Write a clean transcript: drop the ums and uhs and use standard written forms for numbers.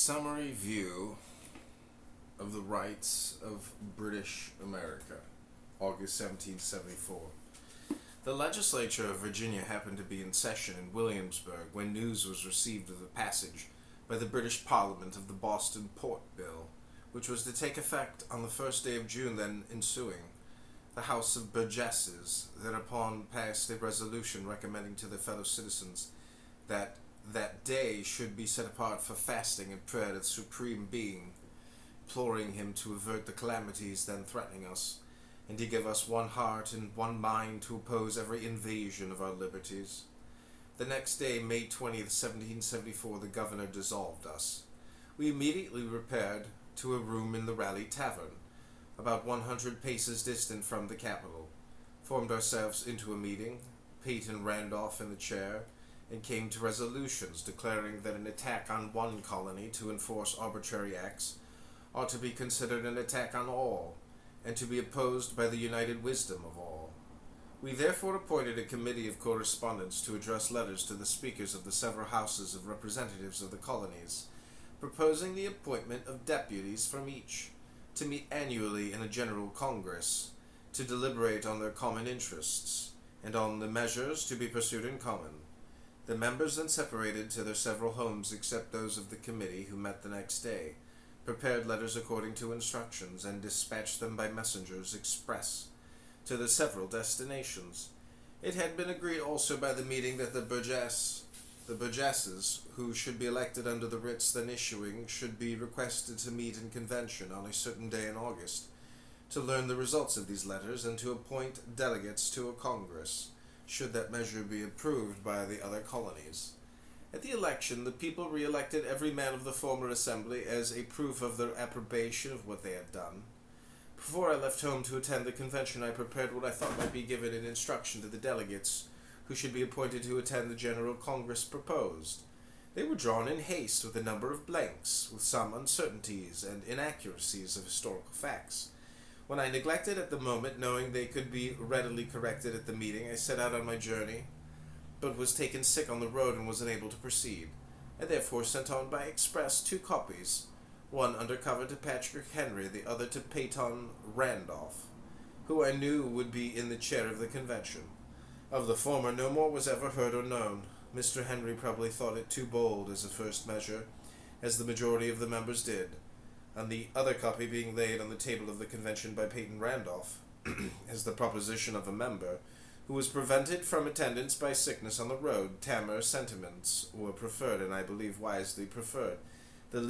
summary view of the rights of British America, August 1774. The legislature of Virginia happened to be in session in Williamsburg when news was received of the passage by the British Parliament of the Boston Port Bill, which was to take effect on the first day of June then ensuing. The House of Burgesses thereupon passed a resolution recommending to their fellow citizens that that day should be set apart for fasting and prayer to the Supreme Being, imploring him to avert the calamities then threatening us, and to give us one heart and one mind to oppose every invasion of our liberties. The next day, May 20th, 1774, the governor dissolved us. We immediately repaired to a room in the Raleigh Tavern, about 100 paces distant from the Capitol, formed ourselves into a meeting, Peyton Randolph in the chair, and came to resolutions declaring that an attack on one colony to enforce arbitrary acts ought to be considered an attack on all, and to be opposed by the united wisdom of all. We therefore appointed a committee of correspondence to address letters to the speakers of the several houses of representatives of the colonies, proposing the appointment of deputies from each, to meet annually in a general congress, to deliberate on their common interests, and on the measures to be pursued in common. The members then separated to their several homes except those of the committee, who met the next day, prepared letters according to instructions, and dispatched them by messengers express to the several destinations. It had been agreed also by the meeting that the burgesses, who should be elected under the writs then issuing, should be requested to meet in convention on a certain day in August, to learn the results of these letters, and to appoint delegates to a congress, should that measure be approved by the other colonies. At the election, the people re-elected every man of the former assembly as a proof of their approbation of what they had done. Before I left home to attend the convention, I prepared what I thought might be given in instruction to the delegates who should be appointed to attend the General Congress proposed. They were drawn in haste with a number of blanks, with some uncertainties and inaccuracies of historical facts. When I neglected at the moment, knowing they could be readily corrected at the meeting, I set out on my journey, but was taken sick on the road and was unable to proceed. I therefore sent on by express 2 copies, one under cover to Patrick Henry, the other to Peyton Randolph, who I knew would be in the chair of the convention. Of the former no more was ever heard or known. Mr. Henry probably thought it too bold as a first measure, as the majority of the members did, and the other copy being laid on the table of the convention by Peyton Randolph, as the proposition of a member, who was prevented from attendance by sickness on the road. Tamer sentiments were preferred, and I believe wisely preferred,